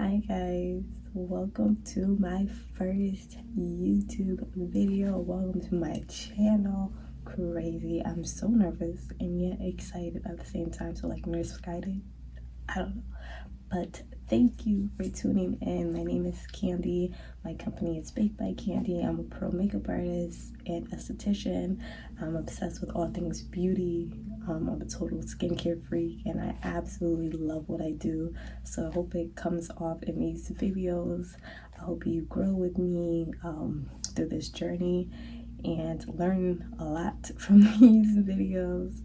Hi guys, welcome to my first YouTube video. Welcome to my channel. Crazy, I'm so nervous and yet excited at the same time, so like misguided, I don't know. But thank you for tuning in. My name is Candy. My company is Baked by Candy. I'm a pro makeup artist and esthetician. I'm obsessed with all things beauty. I'm a total skincare freak and I absolutely love what I do. So I hope it comes off in these videos. I hope you grow with me through this journey and learn a lot from these videos.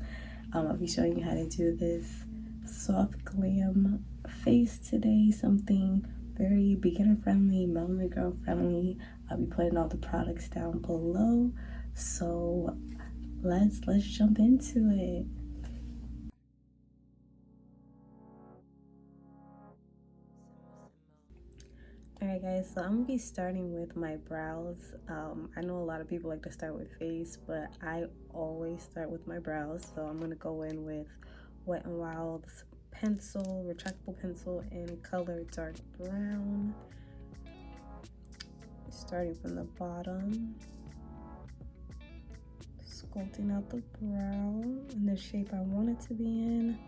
I'll be showing you how to do this soft glam face today, something very beginner friendly, melanin girl friendly. I'll be putting all the products down below, so let's jump into it. Alright guys, so I'm gonna be starting with my brows. I know a lot of people like to start with face, but I always start with my brows, so I'm gonna go in with Wet n Wild's pencil, retractable pencil in color dark brown, starting from the bottom, sculpting out the brow in the shape I want it to be in.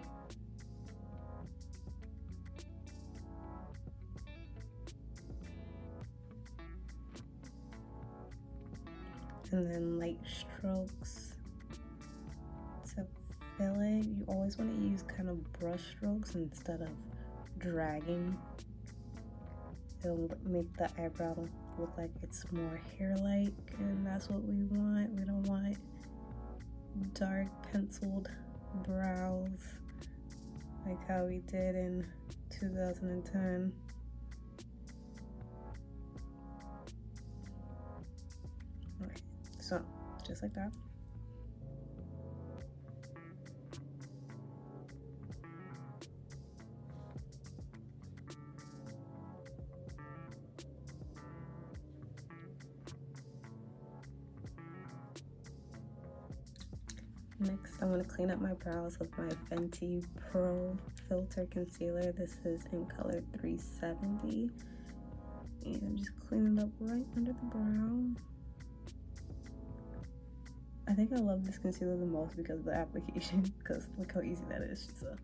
And then light strokes to fill it. You always want to use kind of brush strokes instead of dragging. It'll make the eyebrow look like it's more hair-like, and that's what we want. We don't want dark penciled brows like how we did in 2010. Alright, so just like that. Next, I'm going to clean up my brows with my Fenty Pro Filter Concealer. This is in color 370. And I'm just cleaning it up right under the brow. I think I love this concealer the most because of the application, because look how easy that is. Just a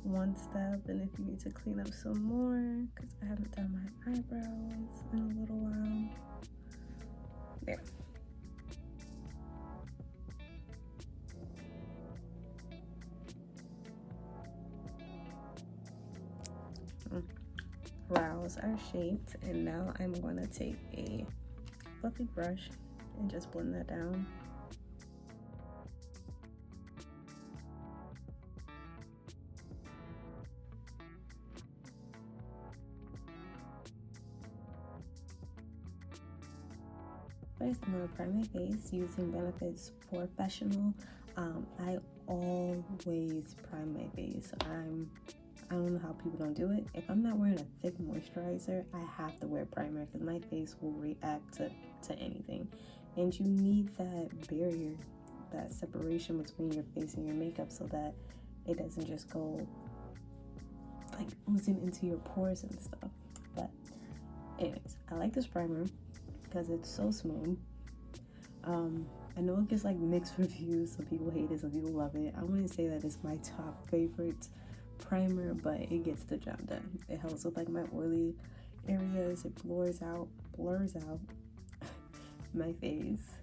one step, and if you need to clean up some more, because I haven't done my eyebrows in a little while. There. Brows are shaped, and now I'm going to take a fluffy brush and just blend that down. First, I'm going to prime my face using Benefit's Porefessional. I always prime my face. I don't know how people don't do it. If I'm not wearing a thick moisturizer, I have to wear primer because my face will react to anything. And you need that barrier, that separation between your face and your makeup so that it doesn't just go like oozing into your pores and stuff. But anyways, I like this primer because it's so smooth. I know it gets like mixed reviews. Some people hate it, some people love it. I wouldn't say that it's my top favorite primer, but it gets the job done. It helps with like my oily areas. It blurs out my face.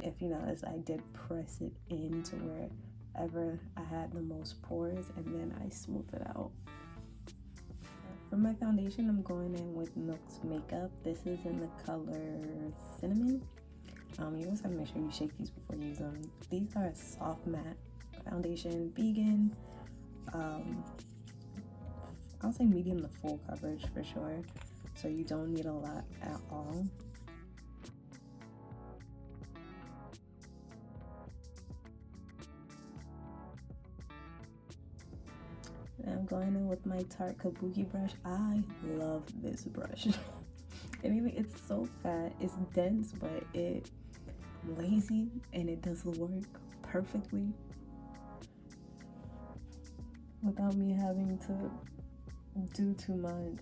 If you notice, I did press it into wherever I had the most pores, and then I smooth it out. For my foundation, I'm going in with Milk's Makeup. This is in the color Cinnamon. You always have to make sure you shake these before you use them. These are a soft matte foundation, vegan. I'll say medium to full coverage for sure, so you don't need a lot at all. And I'm going in with my Tarte Kabuki brush. I love this brush. It's so fat, it's dense, but it's lazy and it does the work perfectly. without me having to do too much.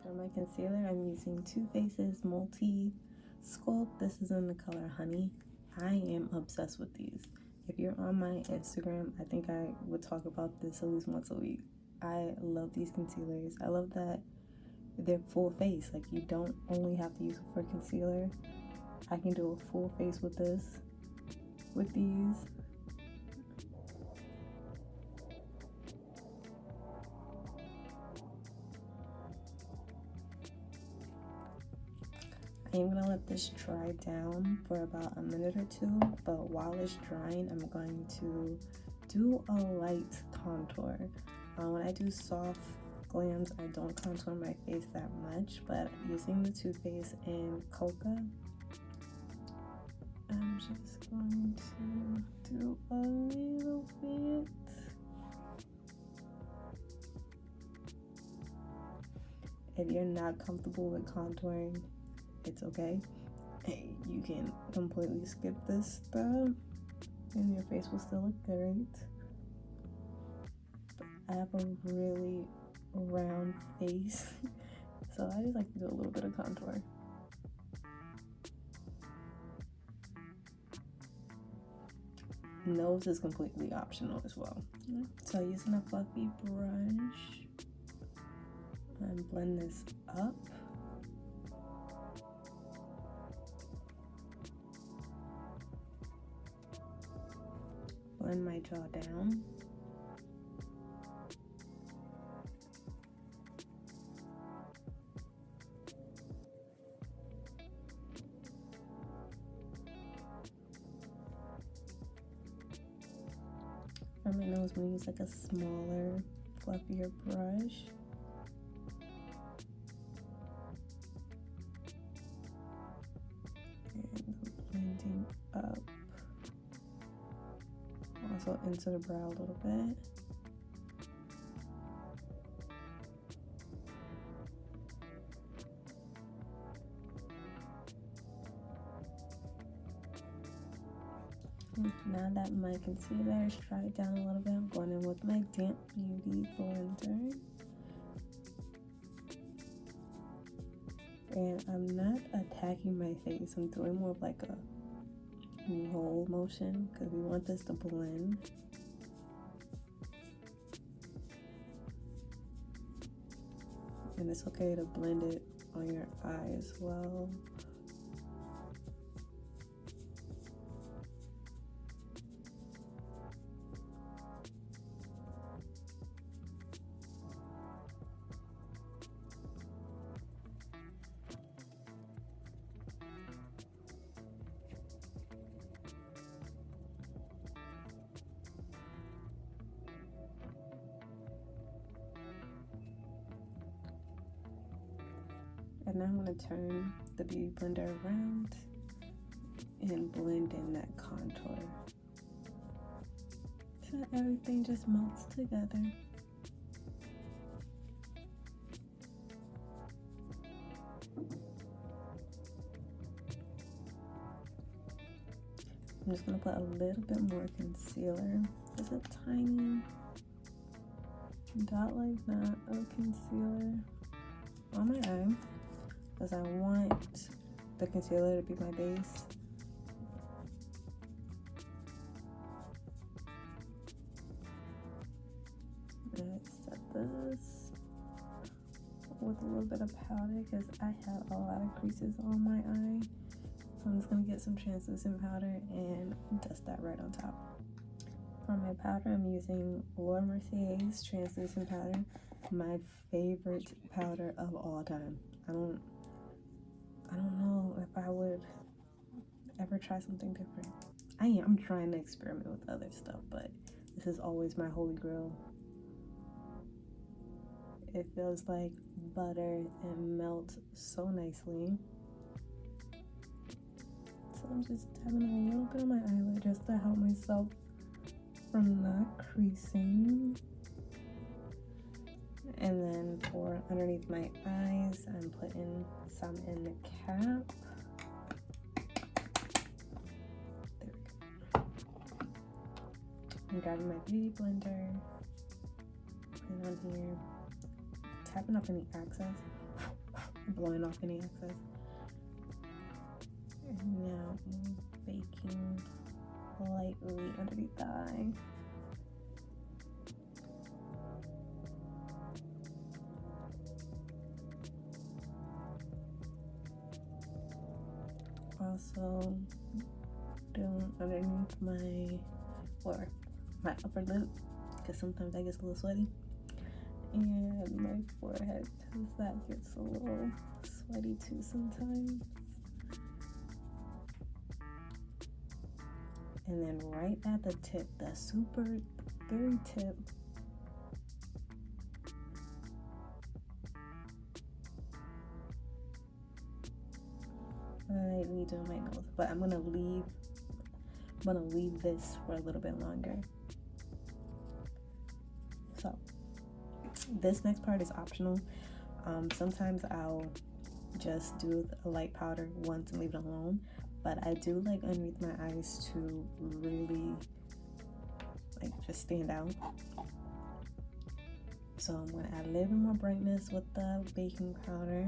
For my concealer, I'm using Too Faced's Multi Sculpt. This is in the color Honey. I am obsessed with these. If you're on my Instagram, I think I would talk about this at least once a week. I love these concealers. I love that they're full face. Like, you don't only have to use it for concealer. I can do a full face with this, with these. I'm gonna let this dry down for about a minute or two, but while it's drying, I'm going to do a light contour. When I do soft glams, I don't contour my face that much, but using the Too Faced and Coca, I'm just going to do a little bit. If you're not comfortable with contouring, it's okay. You can completely skip this stuff and your face will still look great. But I have a really round face, so I just like to do a little bit of contour. Nose is completely optional as well. So using a fluffy brush, and blend this up. Blend my jaw down. For my nose, I'm gonna use like a smaller, fluffier brush. And blending up. Also into the brow a little bit. Now that my concealer is dried down a little bit, I'm going in with my damp beauty blender. And I'm not attacking my face, I'm doing more of like a roll motion because we want this to blend. And it's okay to blend it on your eye as well. And now I'm going to turn the beauty blender around and blend in that contour so everything just melts together. I'm just going to put a little bit more concealer. Just a tiny dot like that of concealer on my eye, because I want the concealer to be my base. Let's set this with a little bit of powder because I have a lot of creases on my eye. So I'm just going to get some translucent powder and dust that right on top. For my powder, I'm using Mercier's translucent powder, my favorite powder of all time. I don't know if I would ever try something different. I'm trying to experiment with other stuff, but this is always my holy grail. It feels like butter and melts so nicely. So I'm just dabbing a little bit on my eyelid just to help myself from not creasing. And then for underneath my eyes, I'm putting some in the cap. There we go. I'm grabbing my beauty blender, putting it on here, tapping off any excess, blowing off any excess. And now I'm baking lightly underneath the eye. Also doing underneath my upper lip, because sometimes that gets a little sweaty, and my forehead, because that gets a little sweaty too sometimes. And then right at the tip, the super very tip, lightly doing my nose, but I'm gonna leave this for a little bit longer. So this next part is optional. Sometimes I'll just do a light powder once and leave it alone, but I do like underneath my eyes to really like just stand out. So I'm gonna add a little bit more brightness with the baking powder.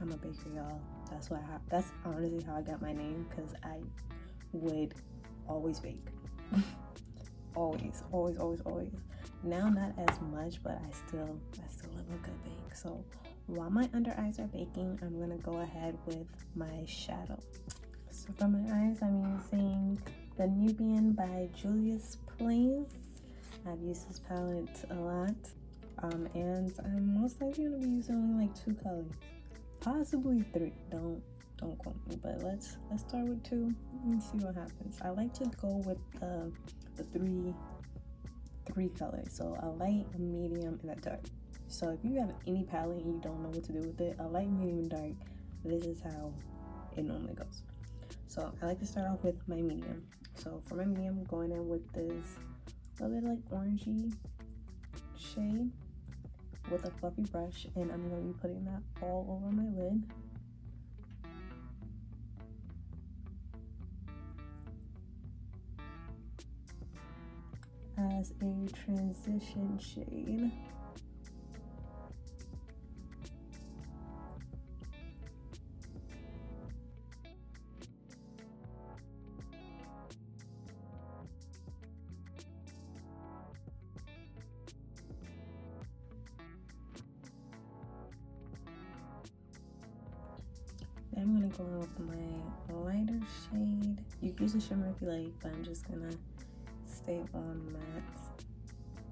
I'm a baker, y'all. That's honestly how I got my name, because I would always bake. always. Now not as much, but I still love a good bake. So while my under eyes are baking, I'm gonna go ahead with my shadow. So for my eyes, I'm using the Nubian by Juvias Plains. I've used this palette a lot, and I'm most likely gonna be using only like 2 colors. Possibly 3. Don't quote me, but let's start with 2 and see what happens. I like to go with the three colors, so a light, a medium, and a dark. So if you have any palette and you don't know what to do with it, a light, medium, and dark, this is how it normally goes. So I like to start off with my medium. So for my medium, I'm going in with this little bit like orangey shade with a fluffy brush, and I'm going to be putting that all over my lid. As a transition shade. I'm gonna go in with my lighter shade. You can use a shimmer if you like, but I'm just gonna stay on matte.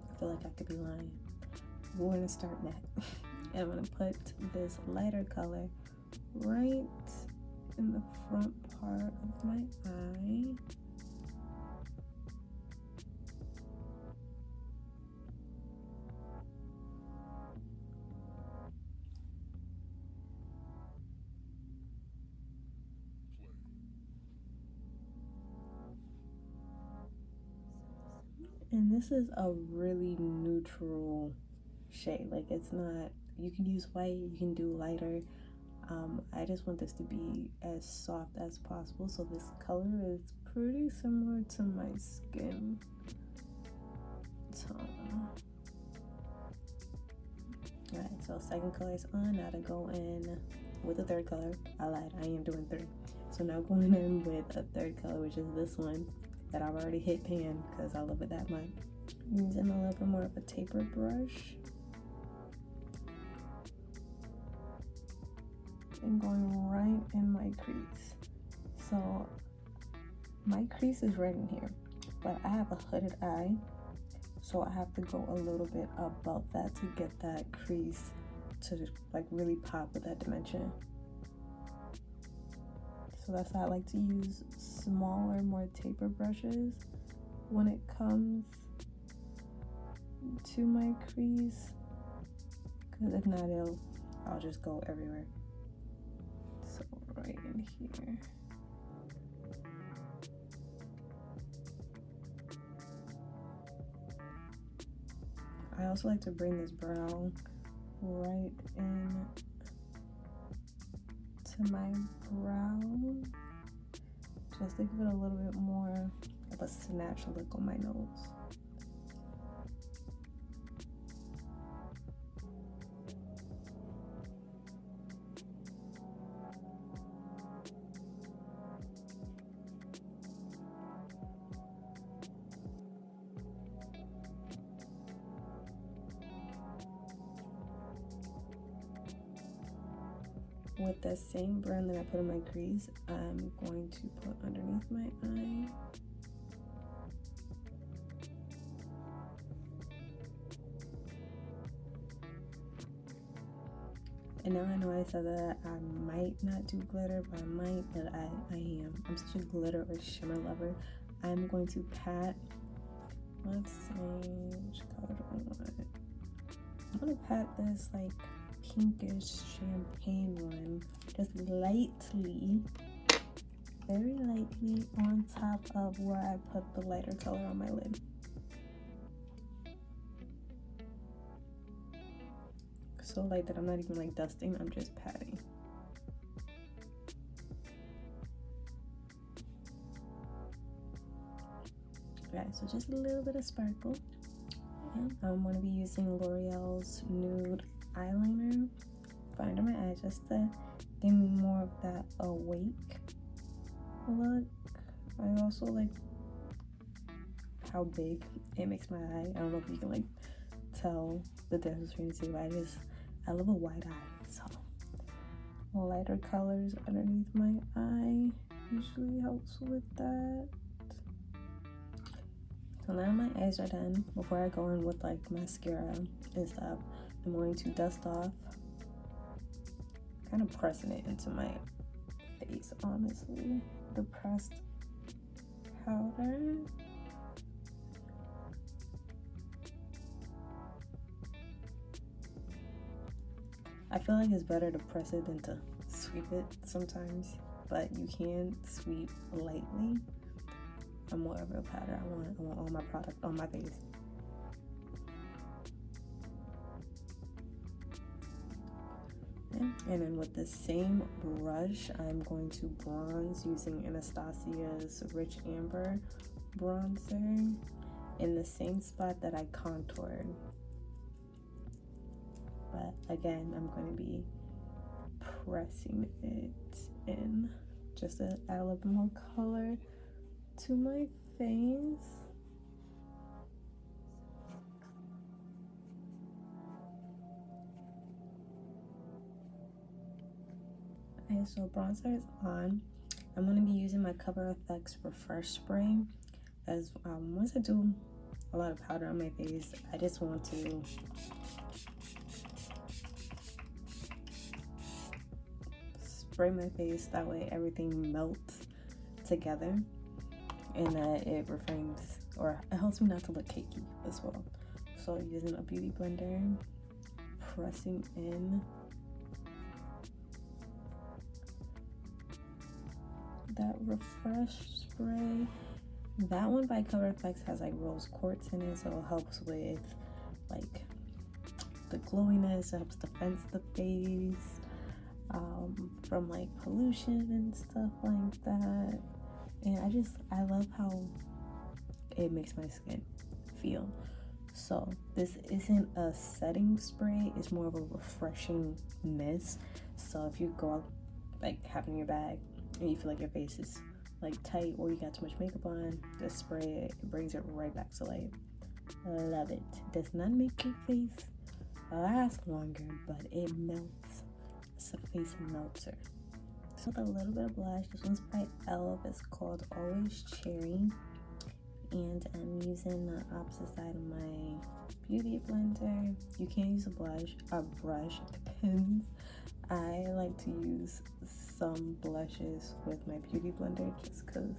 I feel like I could be lying. We're gonna start matte. And I'm gonna put this lighter color right in the front part of my eye. And this is a really neutral shade. Like, it's not, you can use white, you can do lighter. I just want this to be as soft as possible. So this color is pretty similar to my skin tone. Alright, so second color is on. Now to go in with the third color. I lied, I am doing 3. So now going in with a third color, which is this one that I've already hit pan because I love it that much. Using a little bit more of a tapered brush. And going right in my crease. So my crease is right in here, but I have a hooded eye, so I have to go a little bit above that to get that crease to like really pop with that dimension. So that's why I like to use smaller, more tapered brushes when it comes to my crease, because if not, I'll just go everywhere. here. I also like to bring this brow right in to my brow, just to give it a little bit more of a snatch look on my nose. With the same brand that I put in my crease, I'm going to put underneath my eye. And now I know I said that I might not do glitter, but I might, but I am. I'm such a glitter or shimmer lover. I'm going to pat, let's see, which color do I want? I'm gonna pat this like pinkish champagne one, just lightly, very lightly on top of where I put the lighter color on my lid. So light that I'm not even like dusting, I'm just patting. Okay, so just a little bit of sparkle. And I'm going to be using L'Oreal's nude eyeliner for under my eye, just to give me more of that awake look. I also like how big it makes my eye. I don't know if you can like tell the difference between the two, but I love a wide eye, so lighter colors underneath my eye usually helps with that. So now my eyes are done. Before I go in with like mascara and stuff, I'm going to dust off, kind of pressing it into my face, honestly, the pressed powder. I feel like it's better to press it than to sweep it sometimes, but you can sweep lightly. I'm more of a powder. I want all my product on my face. And then with the same brush, I'm going to bronze using Anastasia's Rich Amber bronzer in the same spot that I contoured. But again, I'm going to be pressing it in just to add a little bit more color to my face. Okay, so bronzer is on. I'm going to be using my Cover FX Refresh Spray, as once I do a lot of powder on my face, I just want to spray my face, that way everything melts together and that it refrains, or it helps me not to look cakey as well. So using a beauty blender, pressing in that refresh spray. That one by Cover FX has like rose quartz in it, so it helps with like the glowiness, it helps defense the face from like pollution and stuff like that. And I love how it makes my skin feel. So this isn't a setting spray, it's more of a refreshing mist. So if you go out like having your bag and you feel like your face is like tight or you got too much makeup on, just spray it, it brings it right back to life. Love it. Does not make your face last longer, but it melts. It's a face melter. So with a little bit of blush, this one's by e.l.f. It's called Always Cherry, and I'm using the opposite side of my beauty blender. You can use a brush, it depends. I like to use some blushes with my beauty blender just because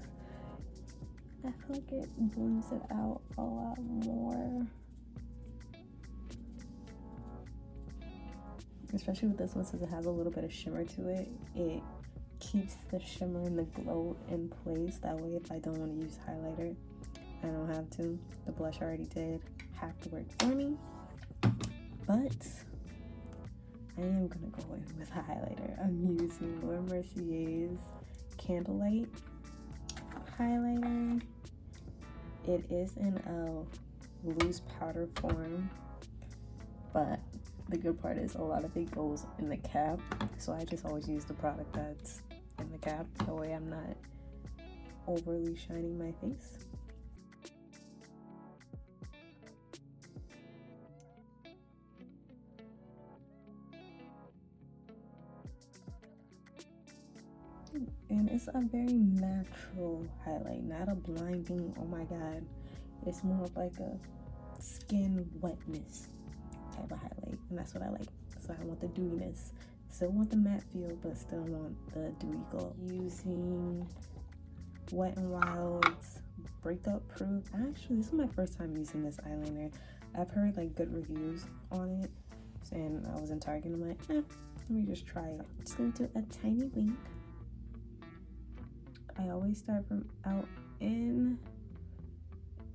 I feel like it blends it out a lot more. Especially with this one, since it has a little bit of shimmer to it, it keeps the shimmer and the glow in place. That way, if I don't want to use highlighter, I don't have to. The blush I already did have to work for me. But I am gonna go in with a highlighter. I'm using Mercier's Candlelight highlighter. It is in a loose powder form, but the good part is a lot of it goes in the cap, so I just always use the product that's in the cap. That way I'm not overly shining my face. And it's a very natural highlight, not a blinding, oh my god. It's more of like a skin wetness type of highlight, and that's what I like. So I want the dewiness. Still want the matte feel, but still want the dewy glow. Using Wet n Wild's Breakup Proof. Actually, this is my first time using this eyeliner. I've heard like good reviews on it, and I was in Target and I'm like, let me just try it. Just gonna do a tiny wink. I always start from out in.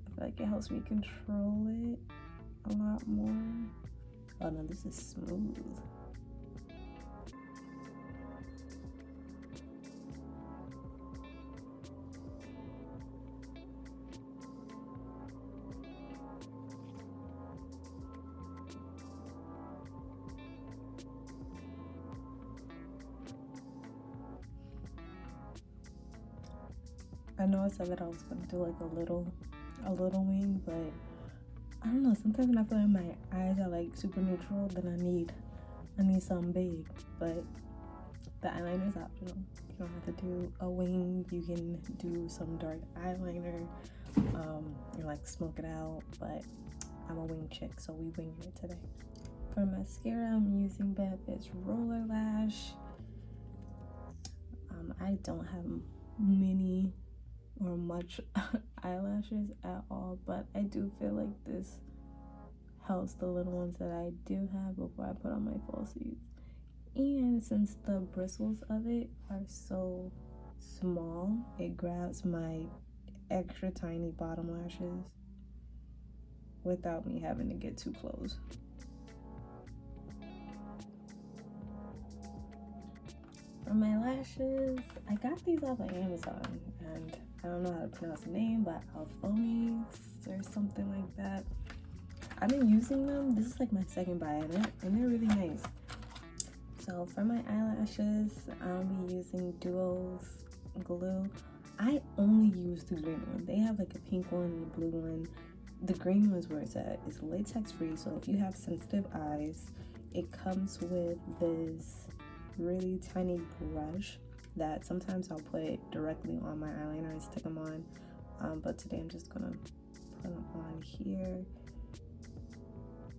I feel like it helps me control it a lot more. Oh no, this is smooth. I know I said that I was gonna do like a little wing, but I don't know, sometimes when I feel like my eyes are like super neutral, then I need something big. But the eyeliner is optional. You don't have to do a wing. You can do some dark eyeliner, and like smoke it out, but I'm a wing chick, so we wing it today. For mascara, I'm using Benefit's Roller Lash. I don't have many or much eyelashes at all, but I do feel like this helps the little ones that I do have before I put on my falsies. And since the bristles of it are so small, it grabs my extra tiny bottom lashes without me having to get too close. For my lashes, I got these off of Amazon, and I don't know how to pronounce the name, but Alphonies or something like that. I've been using them. This is like my second buy in it, and they're really nice. So for my eyelashes, I'll be using Duo's glue. I only use the green one. They have like a pink one and a blue one. The green one is where it's at. It's latex free, so if you have sensitive eyes, it comes with this really tiny brush that sometimes I'll put it directly on my eyeliner and stick them on, but today I'm just gonna put them on here.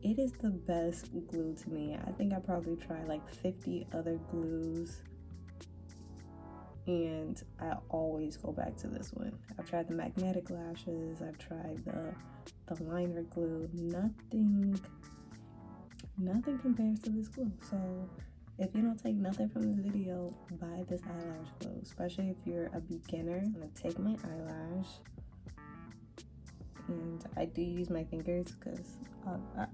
It is the best glue to me. I think I probably tried like 50 other glues, and I always go back to this one. I've tried the magnetic lashes, I've tried the liner glue. Nothing compares to this glue. So if you don't take nothing from this video, buy this eyelash glue, especially if you're a beginner. I'm gonna take my eyelash, and I do use my fingers because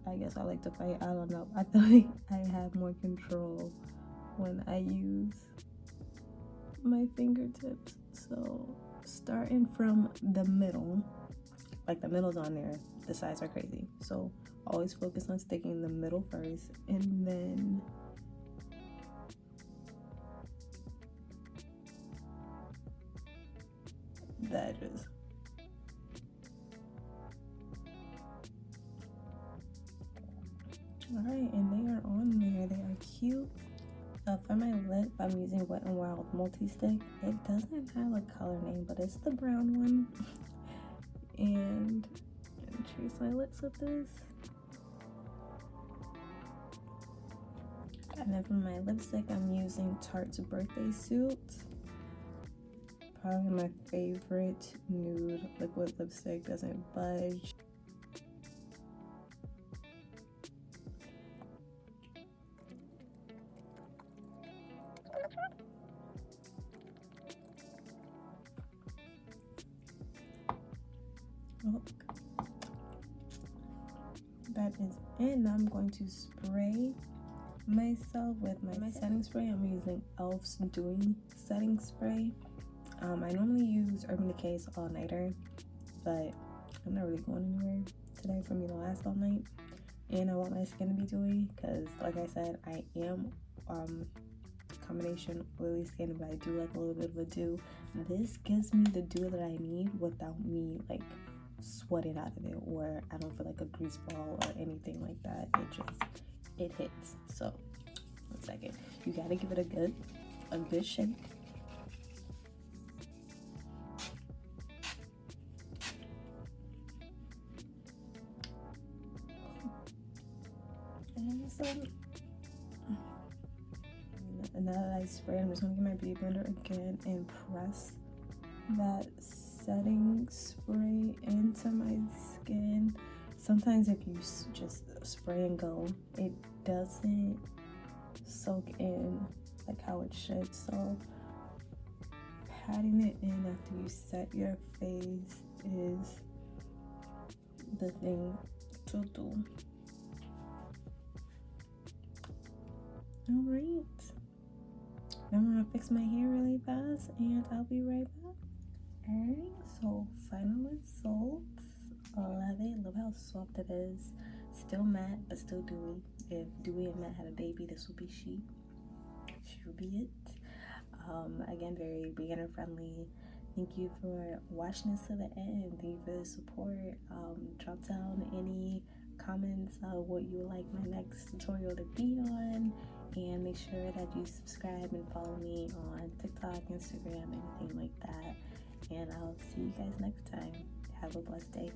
I guess I like to fight. I don't know. I feel like I have more control when I use my fingertips. So starting from the middle, like the middle's on there, the sides are crazy. So always focus on sticking the middle first, and then the edges. Alright, and they are on there. They are cute. For my lip, I'm using Wet n Wild Multi-Stick. It doesn't have a color name, but it's the brown one. And I'm gonna trace my lips with this. And then for my lipstick, I'm using Tarte's Birthday Suit. Probably my favorite nude liquid lipstick, doesn't budge. Oh, that is in. Now I'm going to spray myself with my setting spray. I'm using e.l.f.'s Dewy setting spray. I normally use Urban Decay's All Nighter, but I'm not really going anywhere today for me to last all night. And I want my skin to be dewy because, like I said, I am combination oily skin, but I do like a little bit of a dew. This gives me the dew that I need without me like sweating out of it, or I don't feel like a grease ball or anything like that. It hits. So 1 second, you gotta give it a good shake. And now that I spray, I'm just gonna get my beauty blender again and press that setting spray into my skin. Sometimes if you just spray and go, it doesn't soak in like how it should. So patting it in after you set your face is the thing to do. Alright, I'm gonna fix my hair really fast and I'll be right back. Alright, so final results. Love it. Love how soft it is. Still matte, but still dewy. If Dewy and Matte had a baby, this would be she. She would be it. Again, very beginner friendly. Thank you for watching this to the end. Thank you for the support. Drop down any comments what you would like my next tutorial to be on, and make sure that you subscribe and follow me on TikTok, Instagram, anything like that. And I'll see you guys next time. Have a blessed day.